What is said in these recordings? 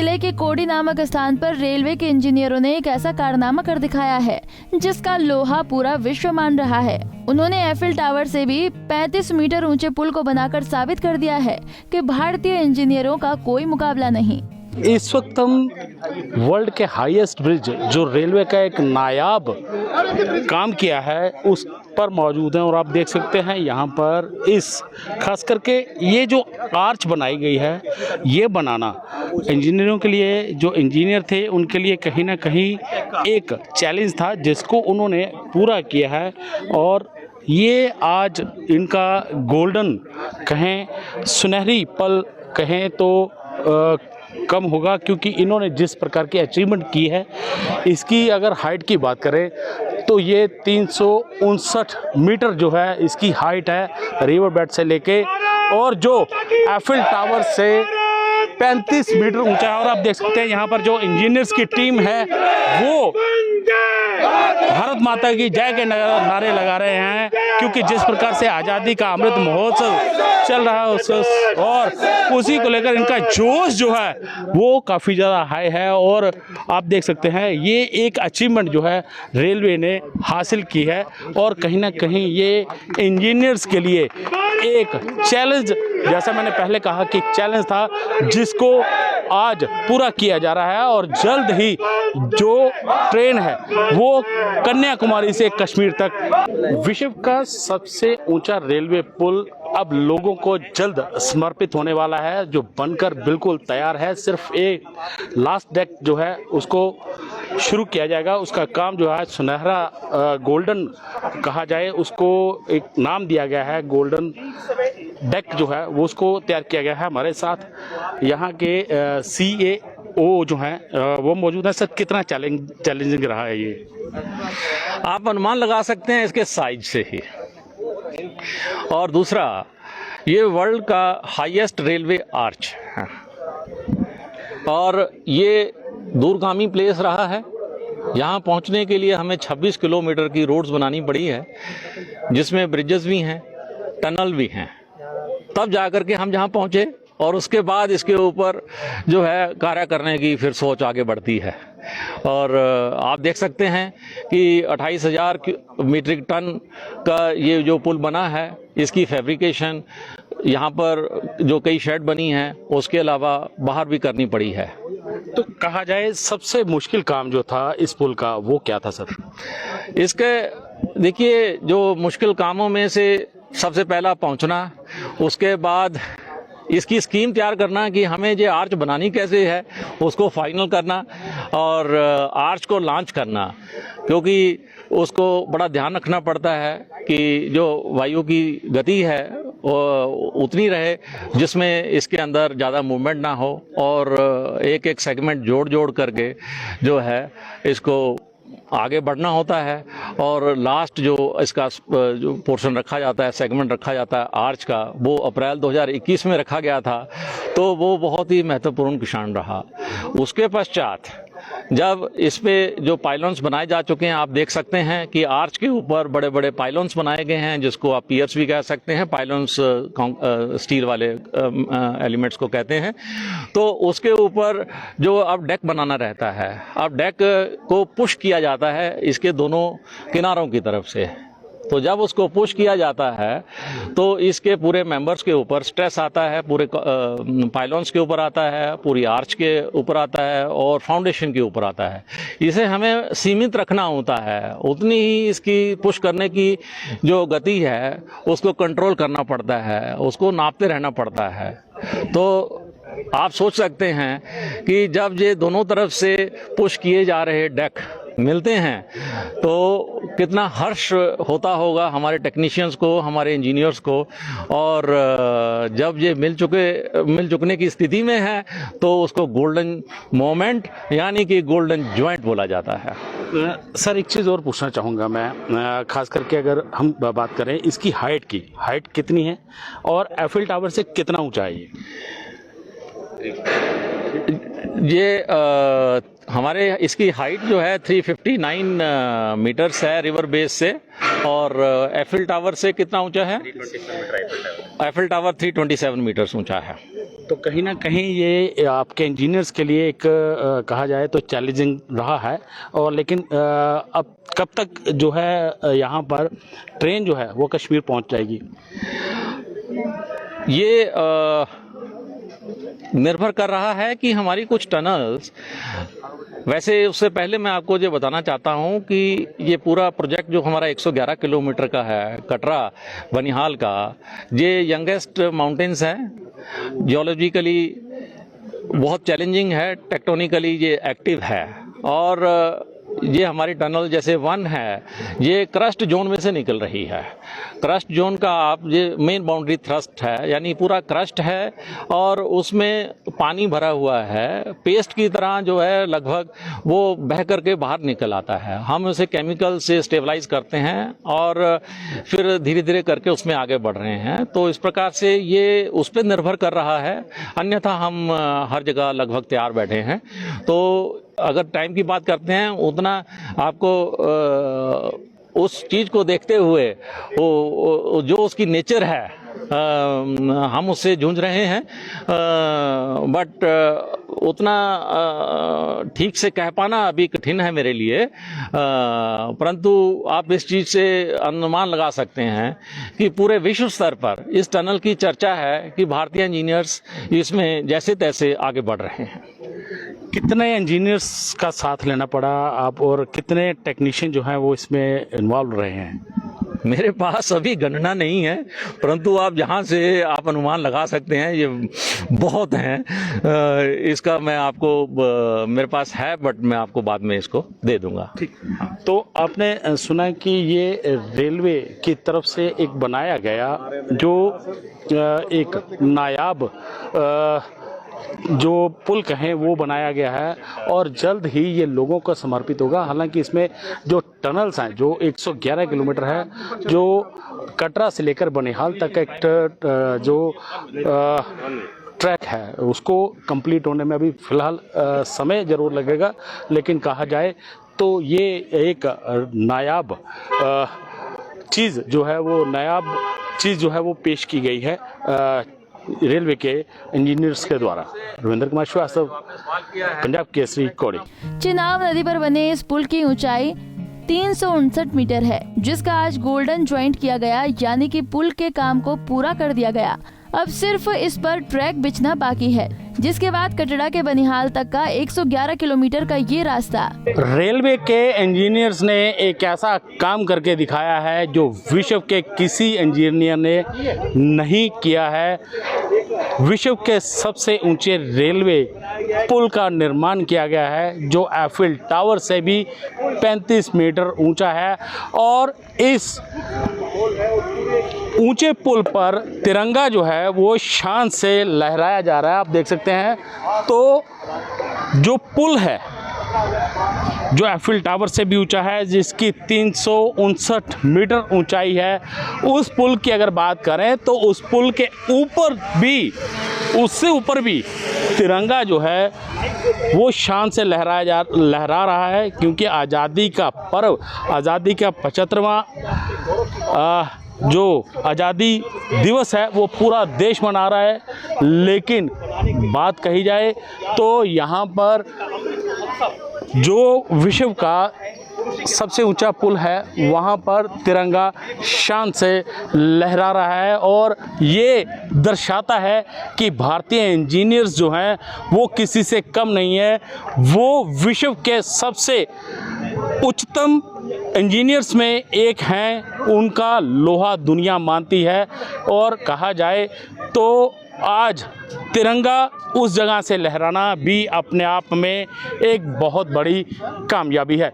जिले के कोडी नामक स्थान पर रेलवे के इंजीनियरों ने एक ऐसा कारनामा कर दिखाया है जिसका लोहा पूरा विश्व मान रहा है। उन्होंने एफिल टावर से भी 35 मीटर ऊंचे पुल को बनाकर साबित कर दिया है कि भारतीय इंजीनियरों का कोई मुकाबला नहीं। इस वक्त हम वर्ल्ड के हाईएस्ट ब्रिज जो रेलवे का एक नायाब काम किया है उस पर मौजूद हैं और आप देख सकते हैं यहाँ पर इस खास करके ये जो आर्च बनाई गई है ये बनाना इंजीनियरों के लिए, जो इंजीनियर थे उनके लिए कहीं ना कहीं एक चैलेंज था जिसको उन्होंने पूरा किया है। और ये आज इनका गोल्डन कहें, सुनहरी पल कहें तो कम होगा, क्योंकि इन्होंने जिस प्रकार की अचीवमेंट की है इसकी अगर हाइट की बात करें तो ये 359 मीटर जो है इसकी हाइट है रिवर बेड से लेके, और जो एफिल टावर से 35 मीटर ऊंचा है। और आप देख सकते हैं यहाँ पर जो इंजीनियर्स की टीम है वो भारत माता की जय के नारे लगा रहे हैं, क्योंकि जिस प्रकार से आज़ादी का अमृत महोत्सव चल रहा है और उसी को लेकर इनका जोश जो है वो काफ़ी ज़्यादा हाई है। और आप देख सकते हैं ये एक अचीवमेंट जो है रेलवे ने हासिल की है और कहीं ना कहीं ये इंजीनियर्स के लिए एक चैलेंज, जैसा मैंने पहले कहा कि चैलेंज था जिसको आज पूरा किया जा रहा है। और जल्द ही जो ट्रेन है वो कन्याकुमारी से कश्मीर तक, विश्व का सबसे ऊंचा रेलवे पुल अब लोगों को जल्द समर्पित होने वाला है, जो बनकर बिल्कुल तैयार है। सिर्फ एक लास्ट डेक जो है उसको शुरू किया जाएगा, उसका काम जो है सुनहरा गोल्डन कहा जाए, उसको एक नाम दिया गया है गोल्डन डेक जो है वो उसको तैयार किया गया है। हमारे साथ यहाँ के CAO जो हैं वो मौजूद है। सर, कितना चैलेंजिंग रहा है ये? आप अनुमान लगा सकते हैं इसके साइज से ही। और दूसरा, ये वर्ल्ड का हाईएस्ट रेलवे आर्च है और ये दूरगामी प्लेस रहा है। यहाँ पहुँचने के लिए हमें 26 किलोमीटर की रोड्स बनानी पड़ी है, जिसमें ब्रिजेस भी हैं, टनल भी हैं, तब जाकर के हम जहाँ पहुँचे। और उसके बाद इसके ऊपर जो है कार्य करने की फिर सोच आगे बढ़ती है। और आप देख सकते हैं कि 28,000 मीट्रिक टन का ये जो पुल बना है, इसकी फैब्रिकेशन यहाँ पर जो कई शेड बनी हैं उसके अलावा बाहर भी करनी पड़ी है। तो कहा जाए सबसे मुश्किल काम जो था इस पुल का वो क्या था सर? इसके देखिए, जो मुश्किल कामों में से सबसे पहला पहुँचना, उसके बाद इसकी स्कीम तैयार करना कि हमें जो आर्च बनानी कैसे है उसको फाइनल करना, और आर्च को लॉन्च करना, क्योंकि उसको बड़ा ध्यान रखना पड़ता है कि जो वायु की गति है वो उतनी रहे जिसमें इसके अंदर ज़्यादा मूवमेंट ना हो, और एक एक सेगमेंट जोड़ करके जो है इसको आगे बढ़ना होता है। और लास्ट जो इसका जो पोर्शन रखा जाता है, सेगमेंट रखा जाता है आर्च का, वो अप्रैल 2021 में रखा गया था, तो वो बहुत ही महत्वपूर्ण क्षण रहा। उसके पश्चात जब इस पे जो पाइलॉन्स बनाए जा चुके हैं, आप देख सकते हैं कि आर्च के ऊपर बड़े बड़े पाइलॉन्स बनाए गए हैं, जिसको आप पियर्स भी कह सकते हैं, पाइलॉन्स स्टील वाले एलिमेंट्स को कहते हैं। तो उसके ऊपर जो अब डेक बनाना रहता है, अब डेक को पुश किया जाता है इसके दोनों किनारों की तरफ से। तो जब उसको पुश किया जाता है तो इसके पूरे मेंबर्स के ऊपर स्ट्रेस आता है, पूरे पाइलॉन्स के ऊपर आता है, पूरी आर्च के ऊपर आता है और फाउंडेशन के ऊपर आता है। इसे हमें सीमित रखना होता है, उतनी ही इसकी पुश करने की जो गति है उसको कंट्रोल करना पड़ता है, उसको नापते रहना पड़ता है। तो आप सोच सकते हैं कि जब ये दोनों तरफ से पुश किए जा रहे डेक मिलते हैं तो कितना हर्ष होता होगा हमारे टेक्नीशियंस को, हमारे इंजीनियर्स को। और जब ये मिल चुकने की स्थिति में है तो उसको गोल्डन मोमेंट यानी कि गोल्डन जॉइंट बोला जाता है। सर, एक चीज़ और पूछना चाहूँगा मैं, खास करके अगर हम बात करें इसकी हाइट कितनी है और एफिल टावर से कितना ऊंचा है ये हमारे इसकी हाइट जो है 359 मीटर्स है रिवर बेस से, और एफिल टावर से कितना ऊंचा है? एफिल टावर 327 मीटर्स ऊंचा है। तो कहीं ना कहीं ये आपके इंजीनियर्स के लिए एक कहा जाए तो चैलेंजिंग रहा है, और लेकिन अब कब तक जो है यहाँ पर ट्रेन जो है वो कश्मीर पहुँच जाएगी? ये निर्भर कर रहा है कि हमारी कुछ टनल्स, वैसे उससे पहले मैं आपको ये बताना चाहता हूं कि ये पूरा प्रोजेक्ट जो हमारा 111 किलोमीटर का है, कटरा बनिहाल का, ये यंगेस्ट माउंटेन्स है, जियोलॉजिकली बहुत चैलेंजिंग है, टेक्टोनिकली ये एक्टिव है, और ये हमारी टनल जैसे वन है, ये क्रस्ट जोन में से निकल रही है। क्रस्ट जोन का आप ये मेन बाउंड्री थ्रस्ट है, यानी पूरा क्रस्ट है और उसमें पानी भरा हुआ है, पेस्ट की तरह जो है लगभग वो बह करके बाहर निकल आता है। हम उसे केमिकल से स्टेबलाइज करते हैं और फिर धीरे धीरे करके उसमें आगे बढ़ रहे हैं। तो इस प्रकार से ये उस पर निर्भर कर रहा है, अन्यथा हम हर जगह लगभग तैयार बैठे हैं। तो अगर टाइम की बात करते हैं, उतना आपको उस चीज़ को देखते हुए वो जो उसकी नेचर है, हम उससे जूझ रहे हैं, बट उतना ठीक से कह पाना अभी कठिन है मेरे लिए, परंतु आप इस चीज़ से अनुमान लगा सकते हैं कि पूरे विश्व स्तर पर इस टनल की चर्चा है कि भारतीय इंजीनियर्स इसमें जैसे तैसे आगे बढ़ रहे हैं। कितने इंजीनियर्स का साथ लेना पड़ा आप, और कितने टेक्नीशियन जो हैं वो इसमें इन्वॉल्व रहे हैं? मेरे पास अभी गणना नहीं है, परंतु आप जहाँ से आप अनुमान लगा सकते हैं, ये बहुत हैं। इसका मैं आपको मेरे पास है, बट मैं आपको बाद में इसको दे दूंगा। ठीक। तो आपने सुना कि ये रेलवे की तरफ से एक बनाया गया जो एक नायाब जो पुल कहें वो बनाया गया है, और जल्द ही ये लोगों को समर्पित होगा। हालांकि इसमें जो टनल्स हैं जो 111 किलोमीटर है, जो कटरा से लेकर बनिहाल तक एक जो ट्रैक है उसको कंप्लीट होने में अभी फ़िलहाल समय ज़रूर लगेगा, लेकिन कहा जाए तो ये एक नायाब चीज़ जो है वो पेश की गई है रेलवे के इंजीनियर्स के द्वारा। रविंद्र कुमार श्रीवास्तव, पंजाब केसरी, कौड़ी। चिनाब नदी पर बने इस पुल की ऊंचाई 359 मीटर है, जिसका आज गोल्डन ज्वाइंट किया गया, यानी कि पुल के काम को पूरा कर दिया गया। अब सिर्फ इस पर ट्रैक बिछना बाकी है, जिसके बाद कटरा के बनिहाल तक का 111 किलोमीटर का ये रास्ता। रेलवे के इंजीनियर्स ने एक ऐसा काम करके दिखाया है जो विश्व के किसी इंजीनियर ने नहीं किया है। विश्व के सबसे ऊंचे रेलवे पुल का निर्माण किया गया है, जो एफिल टावर से भी 35 मीटर ऊंचा है, और इस ऊंचे पुल पर तिरंगा जो है वो शान से लहराया जा रहा है। आप देख सकते हैं, तो जो पुल है जो एफिल टावर से भी ऊंचा है, जिसकी 359 मीटर ऊंचाई है, उस पुल की अगर बात करें तो उस पुल के ऊपर भी, उससे ऊपर भी तिरंगा जो है वो शान से लहरा रहा है, क्योंकि आज़ादी का पर्व, आज़ादी का 75वां जो आज़ादी दिवस है वो पूरा देश मना रहा है। लेकिन बात कही जाए तो यहाँ पर जो विश्व का सबसे ऊंचा पुल है वहाँ पर तिरंगा शान से लहरा रहा है, और ये दर्शाता है कि भारतीय इंजीनियर्स जो हैं वो किसी से कम नहीं है। वो विश्व के सबसे उच्चतम इंजीनियर्स में एक हैं, उनका लोहा दुनिया मानती है, और कहा जाए तो आज तिरंगा उस जगह से लहराना भी अपने आप में एक बहुत बड़ी कामयाबी है।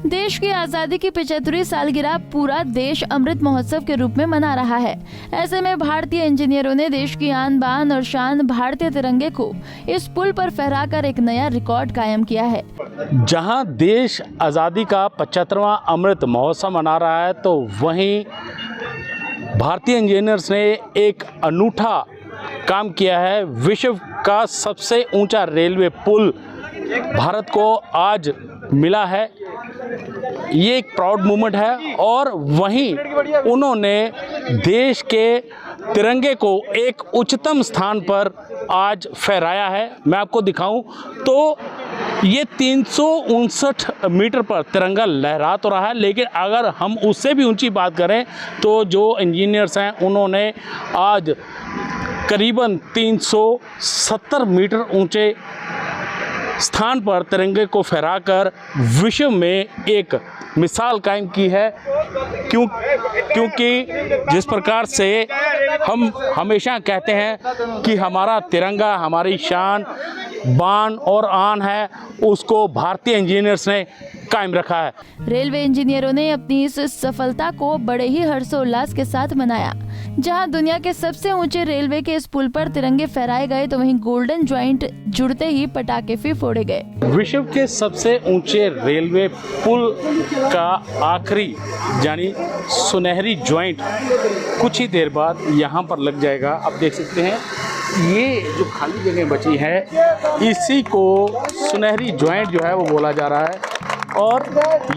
देश की आज़ादी की 75वीं सालगिरह पूरा देश अमृत महोत्सव के रूप में मना रहा है। ऐसे में भारतीय इंजीनियरों ने देश की आन बान और शान भारतीय तिरंगे को इस पुल पर फहराकर एक नया रिकॉर्ड कायम किया है। जहां देश आज़ादी का 75वां अमृत महोत्सव मना रहा है, तो वहीं भारतीय इंजीनियर्स ने एक अनूठा काम किया है। विश्व का सबसे ऊंचा रेलवे पुल भारत को आज मिला है, ये एक प्राउड मोमेंट है। और वहीं उन्होंने देश के तिरंगे को एक उच्चतम स्थान पर आज फहराया है। मैं आपको दिखाऊं तो ये 359 मीटर पर तिरंगा लहरा तो रहा है, लेकिन अगर हम उससे भी ऊंची बात करें तो जो इंजीनियर्स हैं उन्होंने आज करीबन 370 मीटर ऊंचे स्थान पर तिरंगे को फहराकर विश्व में एक मिसाल कायम की है। क्योंकि जिस प्रकार से हम हमेशा कहते हैं कि हमारा तिरंगा हमारी शान, बान और आन है, उसको भारतीय इंजीनियर्स ने कायम रखा है। रेलवे इंजीनियरों ने अपनी इस सफलता को बड़े ही हर्षोल्लास के साथ मनाया। जहां दुनिया के सबसे ऊंचे रेलवे के इस पुल पर तिरंगे फहराए गए तो वहीं गोल्डन ज्वाइंट जुड़ते ही पटाखे भी फोड़े गए। विश्व के सबसे ऊंचे रेलवे पुल का आखिरी यानी सुनहरी ज्वाइंट कुछ ही देर बाद यहाँ पर लग जाएगा। आप देख सकते हैं ये जो खाली जगह बची है इसी को सुनहरी ज्वाइंट जो है वो बोला जा रहा है। और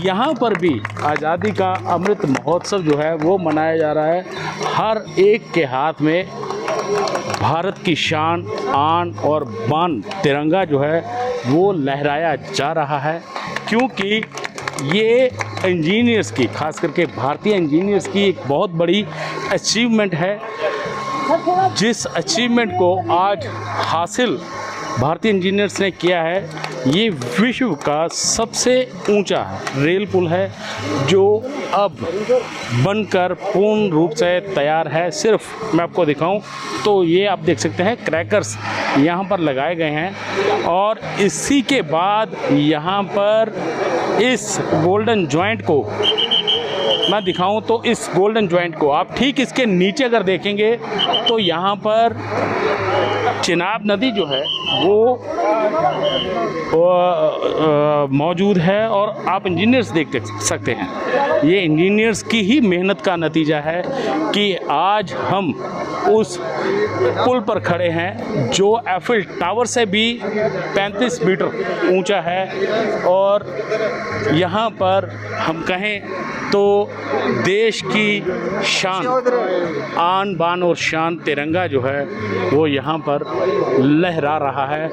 यहाँ पर भी आज़ादी का अमृत महोत्सव जो है वो मनाया जा रहा है। हर एक के हाथ में भारत की शान, आन और बान तिरंगा जो है वो लहराया जा रहा है। क्योंकि ये इंजीनियर्स की, खास करके भारतीय इंजीनियर्स की एक बहुत बड़ी अचीवमेंट है, जिस अचीवमेंट को आज हासिल भारतीय इंजीनियर्स ने किया है। ये विश्व का सबसे ऊंचा रेल पुल है जो अब बनकर पूर्ण रूप से तैयार है। सिर्फ मैं आपको दिखाऊं तो ये आप देख सकते हैं क्रैकर्स यहाँ पर लगाए गए हैं और इसी के बाद यहाँ पर इस गोल्डन ज्वाइंट को मैं दिखाऊं तो इस गोल्डन ज्वाइंट को आप ठीक इसके नीचे अगर देखेंगे तो यहाँ पर चिनाब नदी जो है वो मौजूद है और आप इंजीनियर्स देख सकते हैं। ये इंजीनियर्स की ही मेहनत का नतीजा है कि आज हम उस पुल पर खड़े हैं जो एफिल टावर से भी 35 मीटर ऊंचा है। और यहाँ पर हम कहें तो देश की शान, आन बान और शान तिरंगा जो है वो यहाँ पर लहरा रहा है।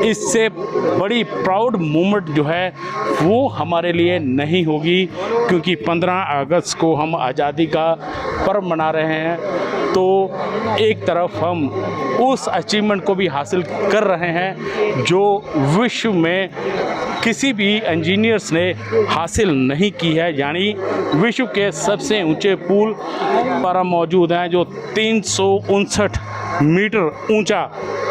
इससे बड़ी प्राउड मोमेंट जो है वो हमारे लिए नहीं होगी, क्योंकि 15 अगस्त को हम आज़ादी का पर्व मना रहे हैं। तो एक तरफ हम उस अचीवमेंट को भी हासिल कर रहे हैं जो विश्व में किसी भी इंजीनियर्स ने हासिल नहीं की है, यानी विश्व के सबसे ऊंचे पुल पर हम मौजूद हैं जो 359 मीटर ऊंचा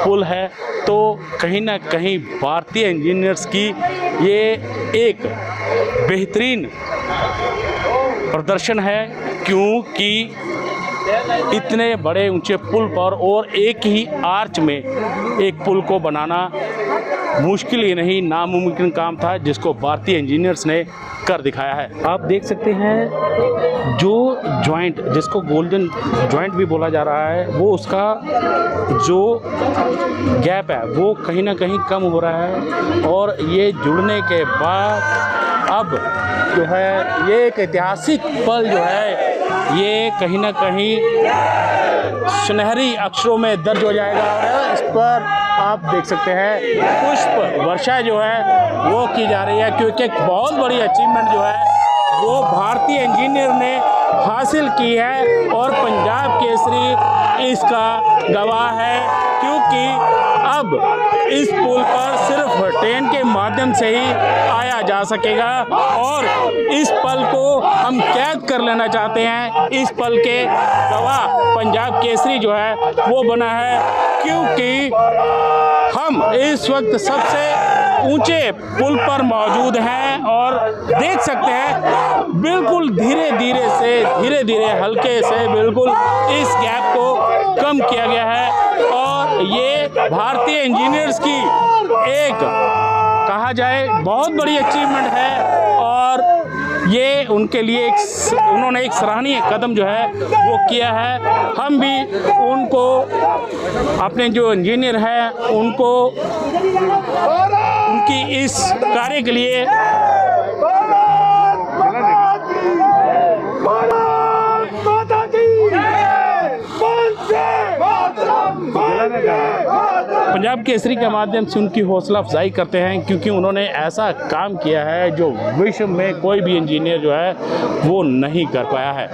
पुल है। तो कहीं ना कहीं भारतीय इंजीनियर्स की ये एक बेहतरीन प्रदर्शन है, क्योंकि इतने बड़े ऊंचे पुल पर और एक ही आर्च में एक पुल को बनाना मुश्किल ही नहीं, नामुमकिन काम था, जिसको भारतीय इंजीनियर्स ने कर दिखाया है। आप देख सकते हैं जो जॉइंट, जिसको गोल्डन जॉइंट भी बोला जा रहा है, वो उसका जो गैप है वो कहीं ना कहीं कम हो रहा है। और ये जुड़ने के बाद अब जो है ये एक ऐतिहासिक पल जो है ये कहीं ना कहीं सुनहरी अक्षरों में दर्ज हो जाएगा। और इस पर आप देख सकते हैं पुष्प वर्षा जो है वो की जा रही है, क्योंकि एक बहुत बड़ी अचीवमेंट जो है वो भारतीय इंजीनियर ने हासिल की है और पंजाब केसरी इसका गवाह है। क्योंकि अब इस पुल पर सिर्फ ट्रेन के माध्यम से ही आया जा सकेगा और इस पल को हम कैद कर लेना चाहते हैं। इस पल के गवाह पंजाब केसरी जो है वो बना है, क्योंकि हम इस वक्त सबसे ऊंचे पुल पर मौजूद हैं और देख सकते हैं बिल्कुल धीरे धीरे हल्के से बिल्कुल इस गैप को कम किया गया है। और ये भारतीय इंजीनियर्स की एक कहा जाए बहुत बड़ी अचीवमेंट है और ये उनके लिए उन्होंने एक सराहनीय कदम जो है वो किया है। हम भी उनको, अपने जो इंजीनियर हैं उनको उनकी इस कार्य के लिए पंजाब केसरी के माध्यम से उनकी हौसला अफजाई करते हैं, क्योंकि उन्होंने ऐसा काम किया है जो विश्व में कोई भी इंजीनियर जो है वो नहीं कर पाया है।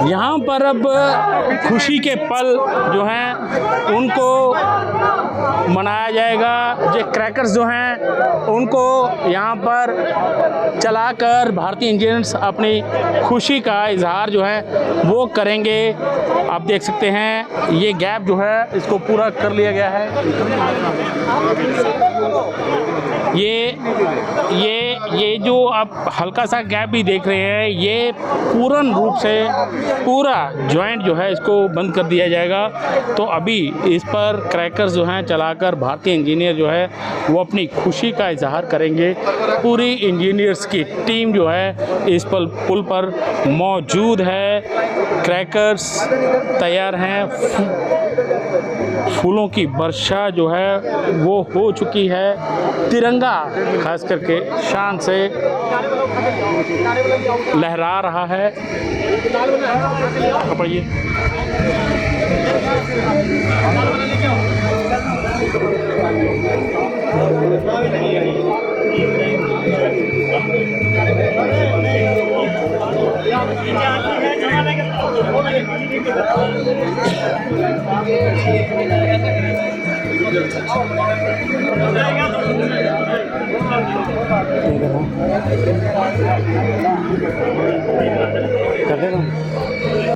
यहाँ पर अब खुशी के पल जो हैं उनको मनाया जाएगा। जो क्रैकर्स जो हैं उनको यहाँ पर चलाकर भारतीय इंजीनियर्स अपनी खुशी का इजहार जो है वो करेंगे। आप देख सकते हैं ये गैप जो है इसको पूरा कर लिया गया है। ये जो आप हल्का सा गैप भी देख रहे हैं, ये पूर्ण रूप से पूरा जॉइंट जो है इसको बंद कर दिया जाएगा। तो अभी इस पर क्रैकर्स जो हैं चलाकर भारतीय इंजीनियर जो है वो अपनी खुशी का इजहार करेंगे। पूरी इंजीनियर्स की टीम जो है इस पर पुल पर मौजूद है। क्रैकर्स तैयार हैं, फूलों की वर्षा जो है वो हो चुकी है। तिरंगा खास करके शान से लहरा रहा है। पढ़िए। कर देना।